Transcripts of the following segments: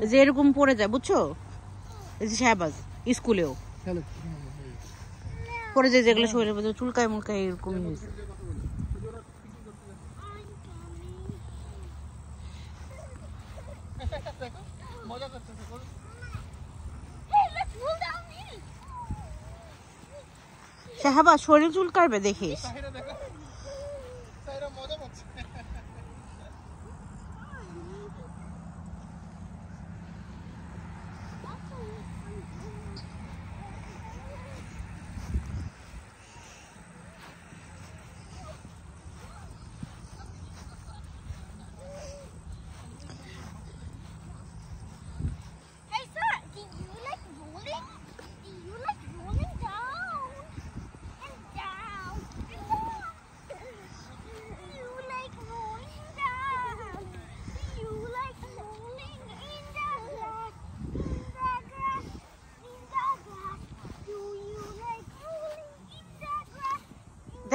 যে এরকম পড়ে যায় বুঝছো, এই যে শাহবাজ স্কুলেও পড়ে যায়, যেগুলো শরীরের মধ্যে চুলকায় মুলকায় এরকমই হয়েছে। শাহবাজ শরীর চুলকাবে দেখিস।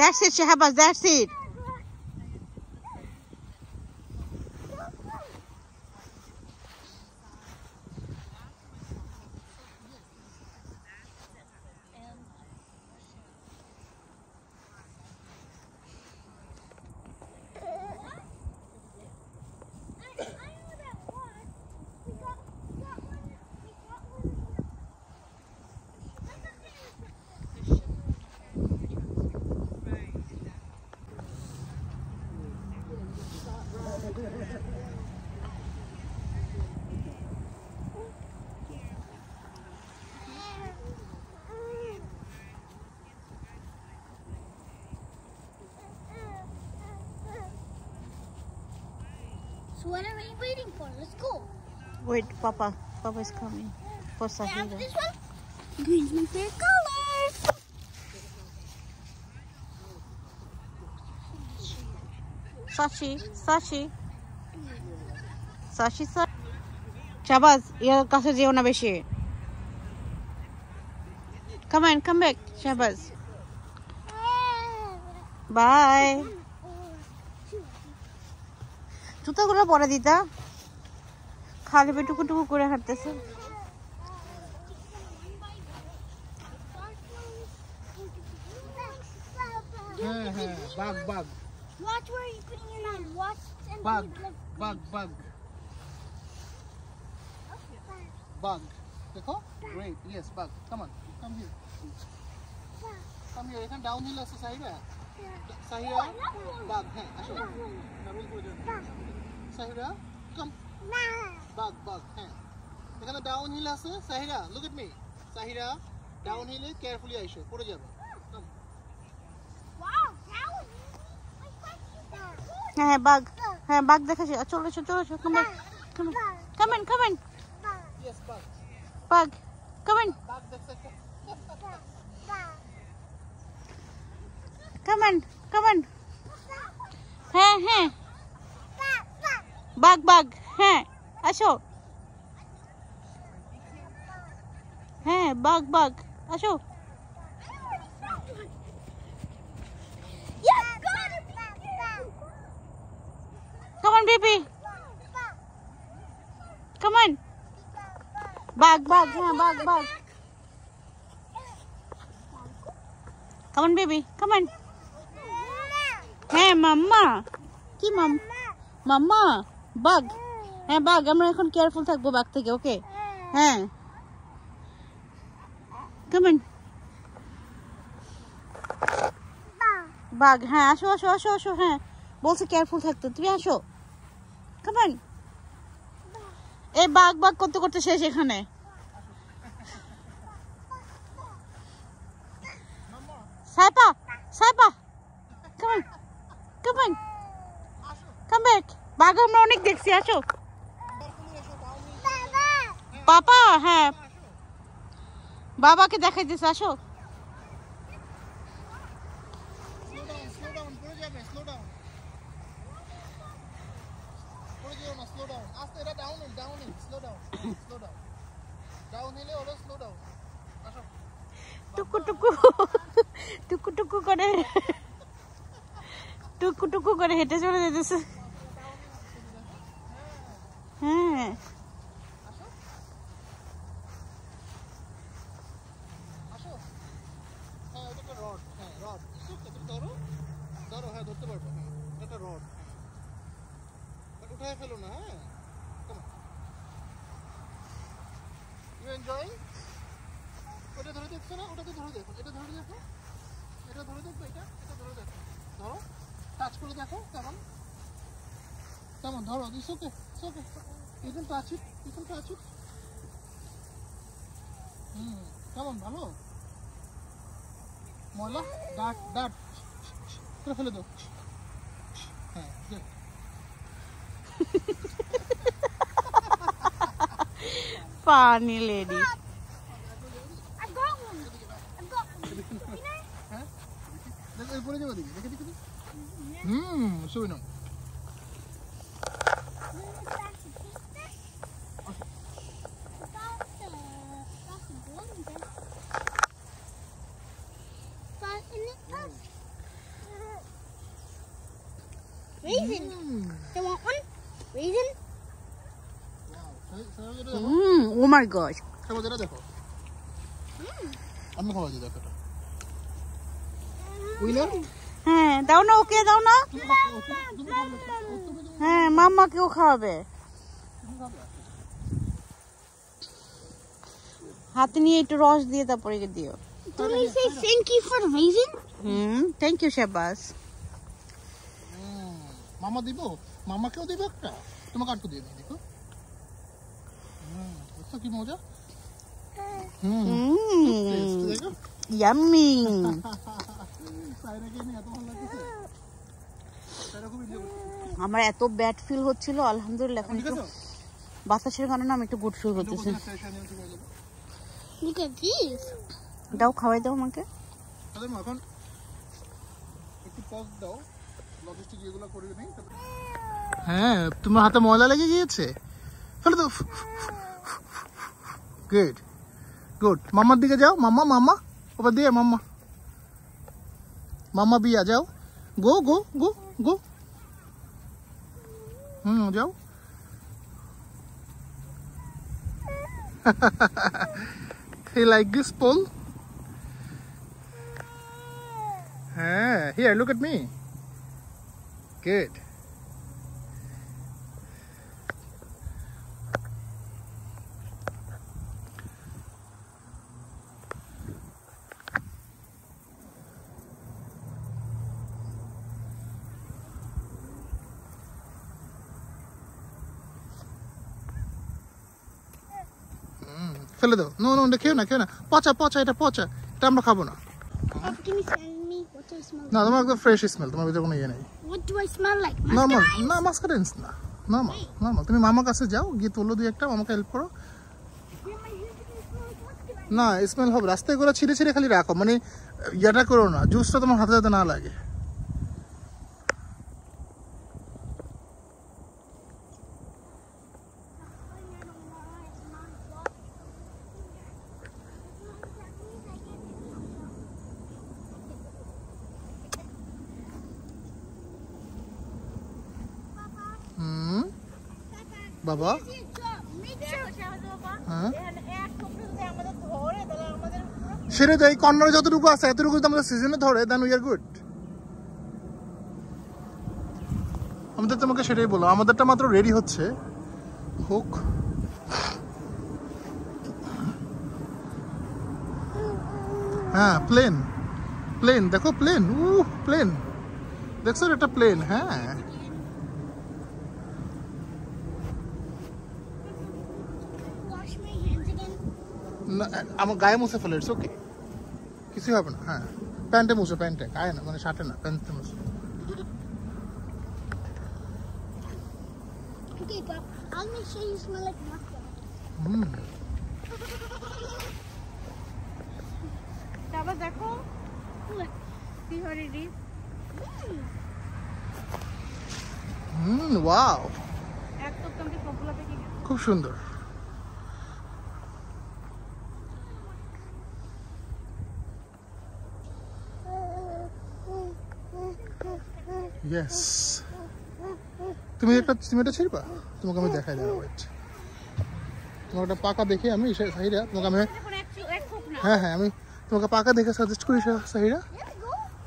That's it, Shahbaz, that's it. So what are we waiting for? Let's go. Wait, Papa is coming for I have Sahira. this one. Green's my favorite color. Sashi. Shahbaz, your কাছে যেও না বেশি। Come back, Shahbaz. Bye. জুতাগুলো পরে দিতা, খালি পেটে টুকু করে হাঁটতেছে। Bug. Watch where you're putting your hand. Watch and Bug. देखो? Great. Yes, bug. Come on. Come here. Come here. এখানে downhill আছে সাহিরা। সাহিরা bug হ্যাঁ আসো। ডাবল করে যাও। সাহিরা come. Bug হ্যাঁ। এখানে downhill আছে Sahira. Look at me. Sahira downhill A carefully আইসো। পড়ে যাবে। Come. wow, that was হ্যাঁ বাঘ দেখাচ্ছি, চলো come in. Yes, bug. Bug, come in. Bug দেখছে। Come on. হ্যাঁ বাঘ হ্যাঁ আসো। হ্যাঁ বাঘ আসো। Come on, baby. Come on. Bug. Yeah, bug. Come on, baby. Come on. Hey, mama. কি মাম্মা? বাঘ। হ্যাঁ বাঘ, আমরা এখন কেয়ারফুল থাকবো বাঘ থেকে, ওকে? হ্যাঁ। Come on. বাঘ হ্যাঁ আসো হ্যাঁ বলছে কেয়ারফুল থাকতে, তুমি আসো। Come on. এই বাঘ করতে শেষ এখানে। সাইপা come on. Come back. বাঘ আমরা অনেক দেখছি, আসো। পাপা হ্যাঁ বাবাকে দেখাইতেছে, আসো। Slow down. Slow down. Ask it downhill. Slow down. Downhill or slow down. Asho. টুকু করে হেঁটে চলে যেতেছে। হ্যাঁ আসো আসো হ্যাঁ এটা একটা রড হ্যাঁ রড তুমি ধরো ধরো হ্যাঁ ধরতে পারবে হ্যাঁ এটা রড বাট উঠায় ফেলো না হ্যাঁ ইউ এনজয়িং ওটা ধরে দেখছো না ওটাকে ধরে দেখো এটা ধরে দেখো এটা ধরে দেখো এটা ধরে দেখো ধরো টাচ করে দেখো কেমন কেমন ধরো it's okay you can touch it কেমন ভালো ময়লা ডাট করে ফেলে দাও হ্যাঁ funny lady I've got one. হ্যাঁ দেখো এরপরে যাবো দেখি দেখি শুই নাও Raisin. You want one? Raisin? Oh my god খাবার যেটা দেখো আমি খাবার দিয়ে দেখো এটা উইনার হ্যাঁ দাও না ওকে দাও না হ্যাঁ মাম্মাকেও খাওয়াবে হাতে নিয়ে একটু রস দিয়ে তারপরে দিও Don't we say thank you for the raisin? Thank you শাবাস মামা দিব মামাকেও দিব একটা তোমাকে আটকে দিয়ে দিই দেখো দেখো কি মজা দেখো ইয়াম্মি সাইরাকে নিয়ে এত ভালো লাগছে সাইরা খুব এনজয় করছে আমার এত ব্যাড ফিল হচ্ছিল আলহামদুলিল্লাহ এখন একটু বাতাসের কারণে আমি একটু গুড ফিল করতেছি Look at these. দাও খাওয়াই দাও আমাকে তাহলে এখন একটু পজ দাও লজিস্টিক এগুলো করে নেই হ্যাঁ তোমার হাতে ময়লা লেগে গিয়েছে ফেলে দাও গুড মামার দিকে যাও মামা ওপর দিয়ে মামা বিয়া যাও গো যাও You like this pole? Here, look at me. Good. ফেলে দাও নো খেও না পচা এটা আমরা খাবো না Can you tell me what do I smell like? না তোমার একদম ফ্রেশ স্মেল তোমার ভিতরে কোনো ইয়ে নেই What do I smell like? Normal Mascara? না মাস্কারেন্স না নর্মাল তুমি মামার কাছে যাও গিয়ে তোলো দুই একটা মামাকে হেল্প করো Yeah, my hair doesn't smell like mascara. না স্মেল হবে রাস্তায় করে ছিঁড়ে খালি রাখো মানে ইয়াটা করো না জুসটা তোমার হাতে যাতে না লাগে বাবা হ্যাঁ সেরে দেয় কর্নারে যতটুকু আছে এতটুকু যদি আমাদের সিজনে ধরে দেন উই আর গুড আমাদের তোমাকে সেটাই বলো আমাদেরটা মাত্র রেডি হচ্ছে হোক হ্যাঁ প্লেন দেখো প্লেন দেখছো এটা প্লেন হ্যাঁ Wash my hands again. আমার গায়ে মুছে ফেলে ইটস ওকে কিছুই হবে না হ্যাঁ প্যান্টে মুছে গায়ে না মানে শার্টে না প্যান্টে মুছে Okay, but I'll make sure you smell like mascara. তারপর দেখো কি হয় রেডি ওয়াও একদম কমপ্লিট সবগুলো পেকে গেছে খুব সুন্দর ইয়েস তুমি এটা ছিড়বা তোমাকে আমি দেখাই দেবো ওয়েট তোমার একটা পাকা দেখে আমি সাহিরা তোমাকে আমি হ্যাঁ হ্যাঁ আমি তোমাকে পাকা দেখে সাজেস্ট করি সাহিরা।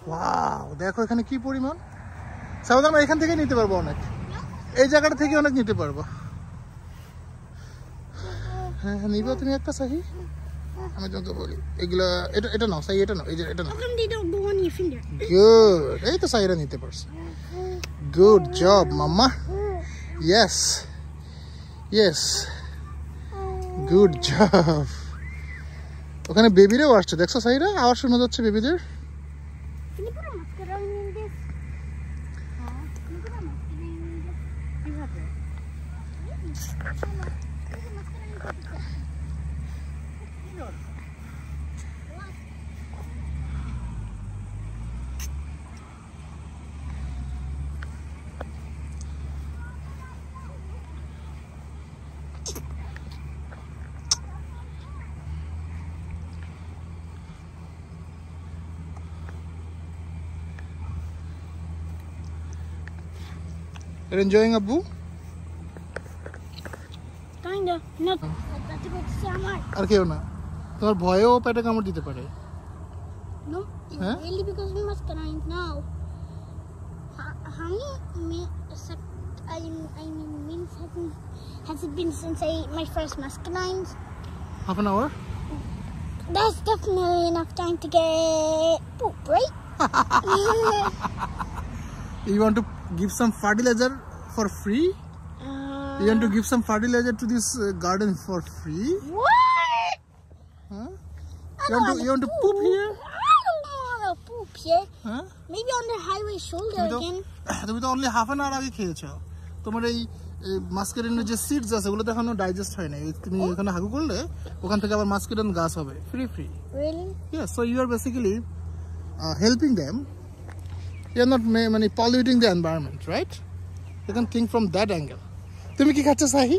ওয়াও দেখো এখানে কি পরিমাণ। সাউদ আমরা এখান থেকে নিতে পারবো অনেক, এই জায়গাটা থেকে অনেক নিতে পারবো। হ্যাঁ হ্যাঁ নিবা তুমি একটা সাহি। আমি তোমাকে বলি এগুলো এটা নাও সাহি, এটা নাও, এই যে এটা নাও। গুড, এই তো সাহিরা নিতে পারছে। গুড জব মাম্মা। Yes yes good job. ওখানে বেবিরাও আসছে দেখছো সাহিরা, আওয়াজ শোনা যাচ্ছে বেবিদের। You're enjoying Abu? Kinda. Not. That's about to say I'm right. আর কেউ না, তোমার ভয়েও পেটে কামড় দিতে পারে। No, Huh? really, because we must get on now. How many minutes has it been since I ate my first muscadines? Half an hour? That's definitely enough time to get poop, right? You want to give some fertilizer for free? You want to give some fertilizer to this garden for free? What? Huh? I You want to poop here? I don't want to poop here. Huh? Maybe on the highway shoulder again. তুমি তো only half an hour আগে খেয়েছো। তোমার এই মাস্কারিনের যে seeds আছে ওগুলো তো এখনো ডাইজেস্ট হয় না। তুমি এখানে হাগু করলে ওখান থেকে আবার মাস্কারিন গাছ হবে free. Really? Yeah, so you are basically helping them. You are not polluting the environment, right? You can think from that angle. তুমি কি খাচ্ছ সাহি?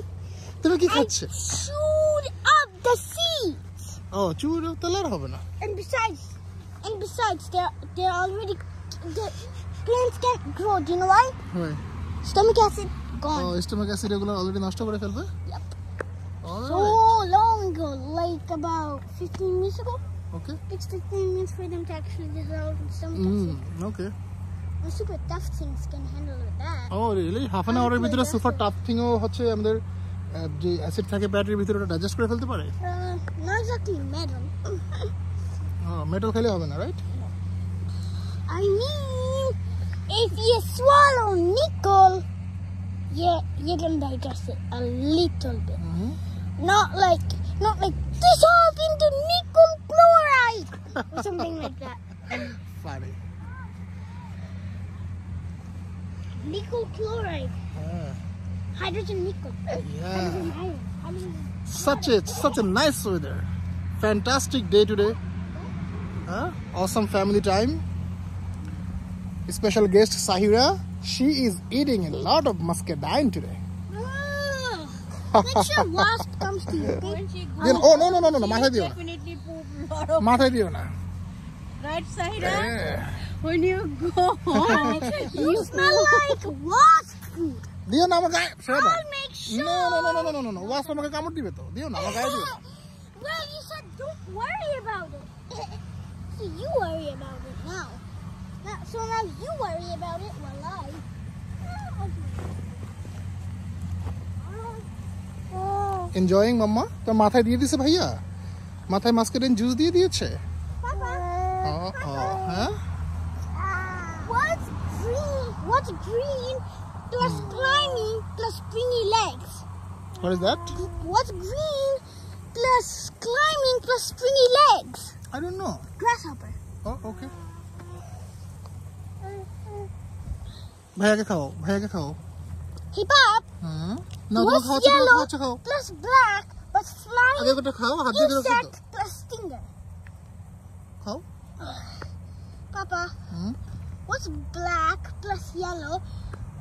তুমি কি খাচ্ছ? Chewed up the seeds. Oh, চুর তাহলে আর হবে না। And besides, they're already the plants can't grow. Do you know why? Right. Stomach acid gone. Oh, stomach acid এগুলো অলরেডি নষ্ট করে ফেলবে? Yep. All So right. long ago, like about 15 minutes ago. Okay. It takes 15 minutes for them to actually dissolve in stomach acid. Okay. The super tough things can handle with that. Oh, really? Half an hour এর ভিতরে super tough থিংও হচ্ছে আমাদের যে acid থাকে ব্যাটারির ভিতরে ওটা digest করে ফেলতে পারে? Not exactly metal. মেটাল খেলে হবে না, right? I mean, if you swallow nickel, you can digest it a little bit. Not like dissolve into nickel chloride or something like that. Funny. Nickel chloride. Hydrogen nickel. Yeah. Hydrogen iron. Hydrogen. Such a nice weather. Fantastic day today. Awesome family time. Special guest Sahira. She is eating a lot of muscadine today. Make sure wasp comes to you, okay? Oh no! মাথায় দিও না। Definitely poop lot of. মাথায় দিও না। Right, Sahira? Yeah. When you go home, You smell like wasp food. দিও না আমার গায়ে। ছেড়ে দাও। I'll make sure. No. ওয়াস আমাকে কামড় দিবে তো। দিও না আমার গায়ে দিও না। Well, you said don't worry about it. So you worry about it now. So now you worry about it while I. Enjoying মাম্মা? তোর মাথায় দিয়ে দিয়েছে ভাইয়া? মাথায় মাস্কারিন জুস দিয়ে দিয়েছে? Papa. হ্যাঁ? What's green plus climbing plus springy legs? What is that? What's green plus climbing plus springy legs? I don't know. Grasshopper. Oh, okay. ভাইয়াকে খাও। Hey, Bob. না What's খাওয়াচ্ছো yellow খাও। plus black plus flying আগে ওটা খাও, হাত দিয়ে ধরো তো। insect plus stinger? খাও। Papa. What's black plus yellow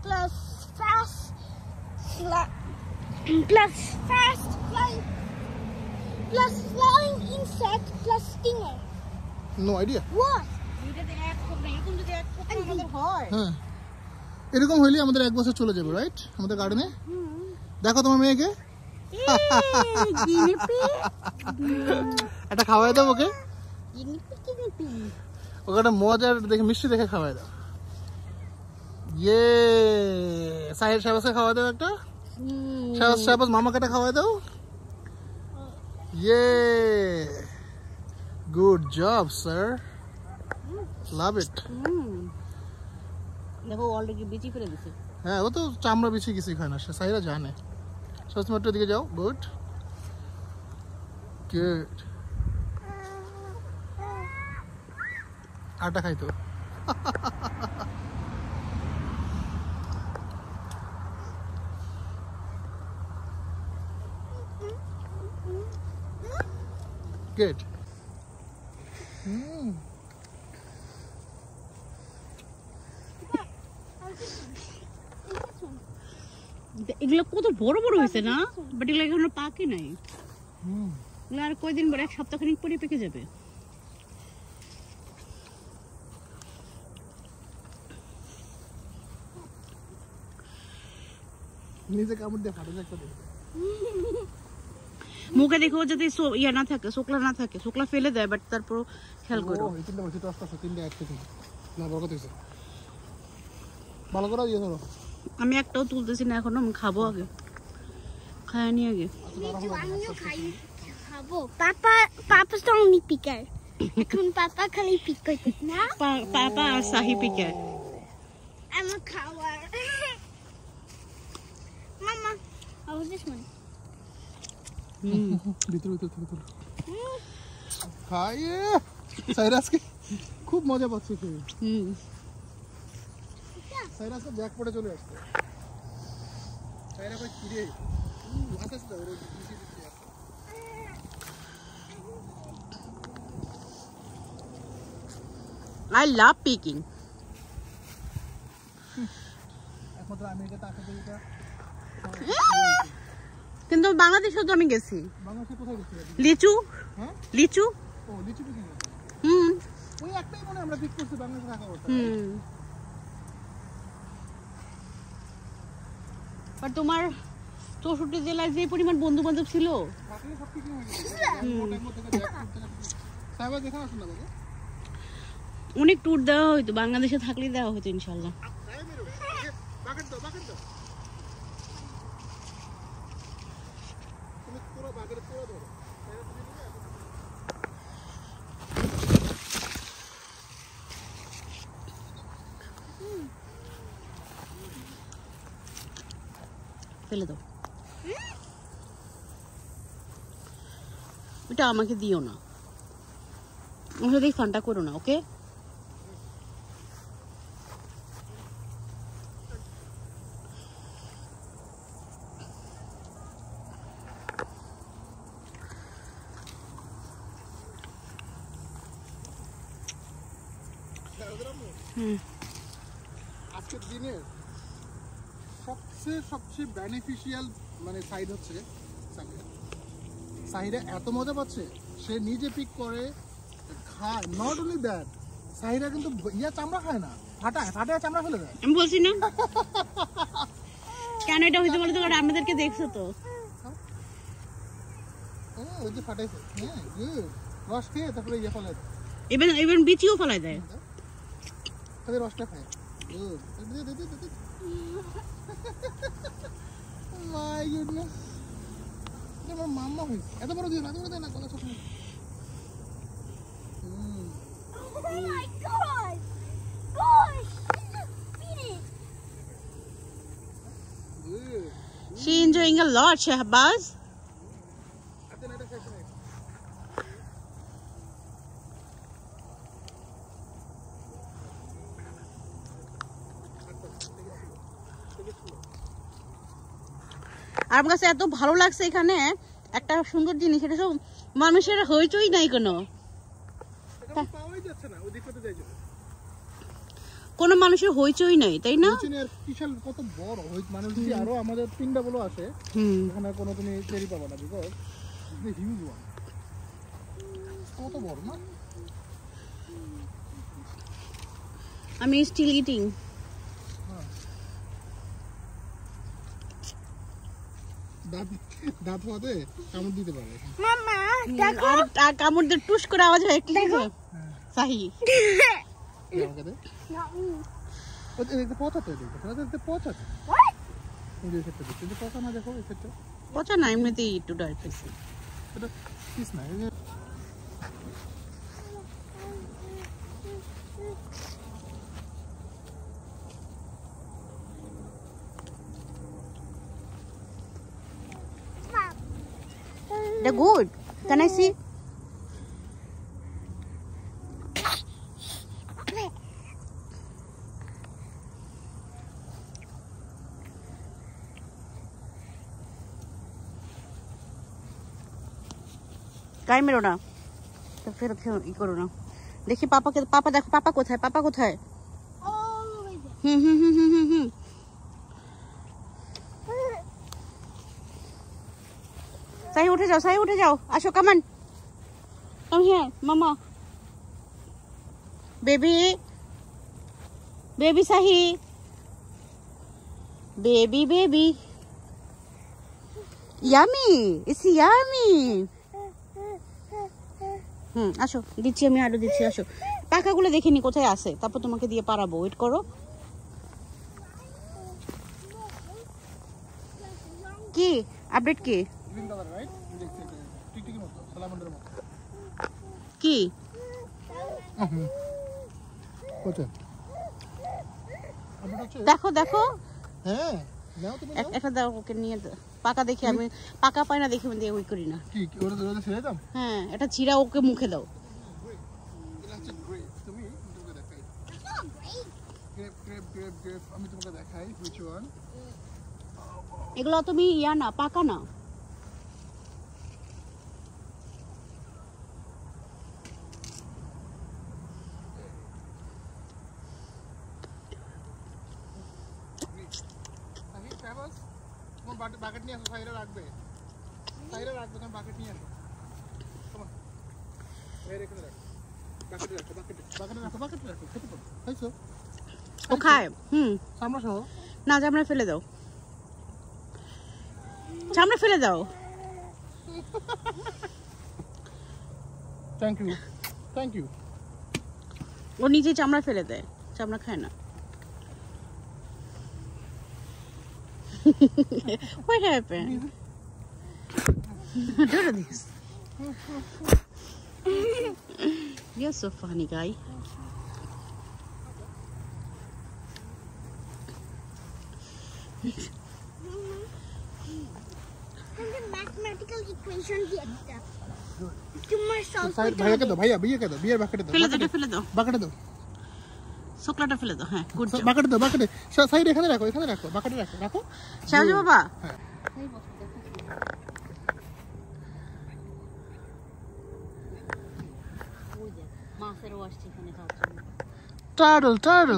plus fast flying plus flying insect plus stinger? No idea. What? এটাতে এক ফুট না, এরকম যদি এক ফুট আমাদের হয়। হ্যাঁ। এরকম হইলে আমাদের 1 বছর চলে যাবে, রাইট? আমাদের গার্ডেনে। দেখো তোমার মেয়েকে। Guinea pig. এটা খাওয়াই দাও ওকে, Guinea pig. ওকে একটা মজার দেখে মিষ্টি দেখে খাওয়াই দাও। ইয়ে সাহির শাহবাজকে খাওয়াই দাও একটা, শাহবাজ মামাকে একটা খাওয়াই দাও। ইয়ে গুড জব স্যার, লাভ ইট। দেখো অলরেডি বিচি ফেলে দিছে। হ্যাঁ ও তো চামড়া বিছি কিছুই খায় না, সে সাহিরা জানে। সবসময় দিকে যাও, গুড গুড। আটা খাইতো। গুড। এগুলো কত বড় বড় হয়েছে না, বাট এগুলো এখনো পাকে নাই। এগুলো আর কয়দিন পরে, 1 সপ্তাহখানিক পরে পেকে যাবে। নিজে কামড় দিয়ে ফাটে একটা দেখো। মুখে দেখো যদি ইয়া না থাকে, শুকলা না থাকে, শুকলা ফেলে দেয়, বাট তারপর খেয়াল করো। এই তিনটা বসে তো আস্তে আস্তে তিনটা এক থেকে না বড় কথা হইছে, ভালো করে দিয়ে ধরো। আমি একটাও তুলতেছি না এখনো, আমি খাবো আগে, খায় নি আগে। আমিও খাবো। পাপা's the only picker. এখন পাপা খালি পিক করতেছে না। পাপা আর সাহি পিকে। আমার খাবার। মামা, how was this one? ভিতর খাইয়ে সাইরাসকে খুব মজা পাচ্ছে খেয়ে। সাইরাসকে জ্যাকপটে চলে আসছে। সাইরা কই কি রে, আসাস তো ওরে দিছি দিছি। I love picking. একমাত্র আমেরিকাতে আসা দিটা। কিন্তু বাংলাদেশে তো আমি গেছি। বাংলাদেশে কোথায় গেছিলেন? লিচু। হ্যাঁ লিচু। ও লিচু পিকিং। ওই একটাই মনে আমরা পিক করছি বাংলাদেশে থাকা কথা। আর তোমার 64 জেলায় যে পরিমাণ বন্ধু বান্ধব ছিল, থাকলে সব পিকিং হয়ে গেছে। মোটার মধ্যে জ্যাক করতে না। সাইবা দেখা আসুন না বাবা। অনেক ট্যুর দেওয়া হইতো, বাংলাদেশে থাকলে দেওয়া হতো ইনশাআল্লাহ। বাকেট দাও। তুমি পুরো বাকেট পুরো ধরো। ফেলে দাও। এটা আমাকে দিও না, আমার সাথে ফানটা করো না, ওকে? আজকের দিনে সবচেয়ে বেনিফিশিয়াল মানে সাইড হচ্ছে সাহিরা এত মজা পাচ্ছে, সে নিজে পিক করে খায়। নট অনলি দ্যাট, সাহিরা কিন্তু চামড়া খায় না, ফাটায় চামড়া ফেলে দেয়। আমি বলছি না কেন এটা হইতে বলে, তো আমাদেরকে দেখছো তো। ওই যে ফাটাইছে, হ্যাঁ গুড। রস খেয়ে তারপরে ফেলে দেয়, ইভেন বিচিও ফেলাই দেয়। তাদের রসটা খায়। মাই গুডনেস, আমার মাম্মা হয়েছে। এত বড় দিও না, কথা ছোট। Oh my God! Gosh! Beat it! She enjoying a lot, Shahbaz. আর আমার কাছে এত ভালো লাগছে এখানে একটা সুন্দর জিনিস, এটা সব মানুষের হইচই নাই কোনো, কোনো মানুষের হইচই নাই, তাই না? বিশাল কত বড় মানুষ যদি আরো আমাদের তিনটা বলো আসে, এখানে কোনো তুমি চেরি পাবো না, বিকজ হিউজ ওয়ান। কত বড় না? আমি স্টিল ইটিং। দাঁত হতে কামড় দিতে পারে। মামা দেখো আর কামড় দিয়ে টুস করে আওয়াজ হয় ঠিক আছে সাহি আমাকে দে ওই দেখতে পচাতে দেখতে পচাতে ওই যে সেটা দেখতে পচা না দেখো এই সেটা পচা না এমনিতেই একটু ডাল ফেসে এটা পিস না এই যে They're good. Can I see? গায়ে মেরো না তো ফের ই করো না দেখি পাপাকে পাপা দেখো পাপা কোথায় all the way there. হুম সাহি উঠে যাও আসো কামান কাম হিয়ার মামা বেবি সাহি বেবি ইয়ামি ইটস ইয়ামি আসো দিচ্ছি আমি আলু দিচ্ছি আসো পাখাগুলো দেখিনি কোথায় আছে তারপর তোমাকে দিয়ে পারাবো ওয়েট করো কি আপডেট কি গ্রিন কালার রাইট দেখতে টিকটিকি মতো সালামান্ডার মতো কি কোথা আপডেট হচ্ছে দেখো হ্যাঁ নাও তুমি একটা দাও ওকে নিয়ে পাকা দেখি আমি পাকা পাই না দেখি আমি দিয়ে ওই করি না কি ওটা ছেড়ে দাও হ্যাঁ এটা চিরা ওকে মুখে দাও এটা হচ্ছে গ্রেপ তুমি তোমাকে দেখাই গ্রেপ আমি তোমাকে দেখাই which one এগুলো তুমি ইয়া না পাকা না বাকেট নিয়ে আসো সাইরা রাখবে তুমি বাকেট নিয়ে আসো তোমার এই রেখে রাখো বাকেটে রাখো খেতে পারো খাইছো ও খায় সামনে সহ না চামড়া ফেলে দাও থ্যাংক ইউ ও নিজে চামড়া ফেলে দেয় চামড়া খায় না What happened? Do this. You're so funny, guy. Mathematical equation দিয়েছে তোমার সলভ ভাইয়াকে দাও ভাইয়াকে দাও বিয়ের বাকেটে দাও ফেলে দাও বাকেটে দাও চকলেটটা ফেলে দাও হ্যাঁ গুড জব বাকেটে সাইড এখানে রাখো বাকেটে রাখো শাহজি বাবা হ্যাঁ মাছের ওয়াশটি এখানে খাওয়ার জন্য টার্টল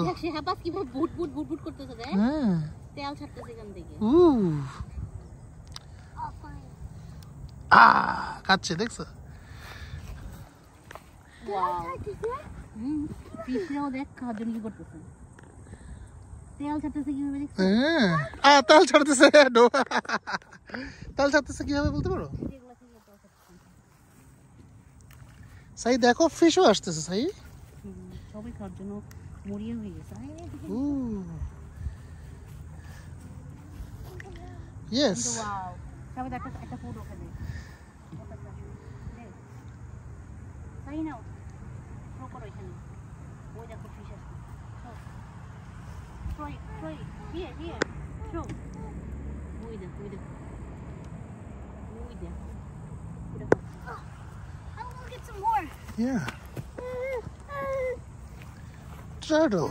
দেখ সে হাবাস কিভাবে বুট করতেছে দেখ হ্যাঁ তেল ছাড়তেছে এখান থেকে কাচ্ছে দেখছো ওয়াও ফিশরাও দেখ খাওয়ার জন্য কি করতেছে তেল ছাড়তেছে কিভাবে দেখছো তেল ছাড়তেছে কিভাবে বলতে পারো সাই দেখো ফিশও আসতেছে সাই সবাই খাওয়ার জন্য মরিয়া হয়ে গেছে ইয়েস ওয়াও সবাই একটা ফুড ওখানে তাই নাও থ্রো করো এখানে ওই দেখো ফিশ আছে থ্রো here থ্রো ওই দেখো I'm gonna get some more. Yeah. Turtle.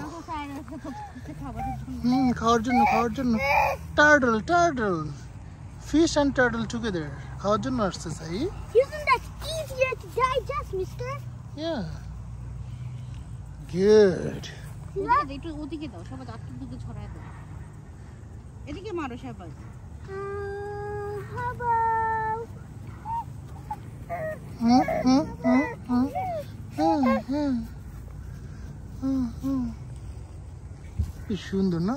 খাওয়ার জন্য turtle. Fish and turtle together. খাওয়ার জন্য আসছে সাই Isn't that easier to digest, mister? Yeah. Good. ওদিকে দাও সবাই আটটুর দিকে ছড়ায় দাও এদিকে মারো সবাই How about... কি সুন্দর না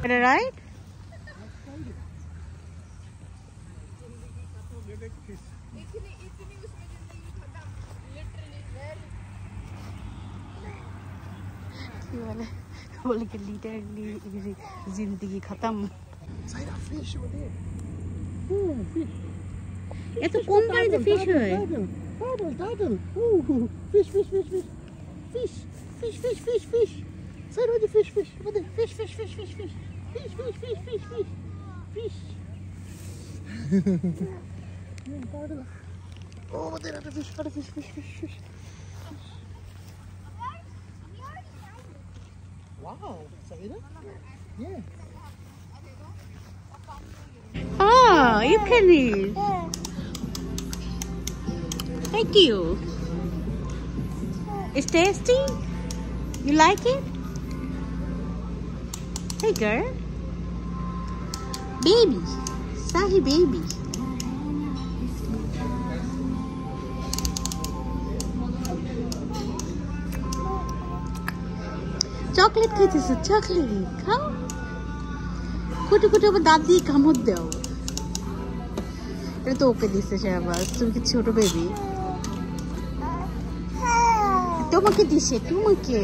Wanna ride? बोले कि लिटरली जिंदगी खत्म। Fish over there. Oh, fish. ये तो कौन पानी में फिश है? Turtle. Oh, fish. Fish. Side with the fish. Over there. Fish. Turtle. Oh, over there, other fish. Wow, Sahira? Yeah. Oh, you can eat. Thank you. It's tasty? You like it? Hey girl. Baby. Sahi baby. Chocolate খাইতেছ chocolate খাও কুটু আবার দাঁত দিয়ে কামড় দাও এটা তো ওকে দিচ্ছে শাহবাজ তুমি কি ছোট বেবি তোমাকে দিছে তোমাকে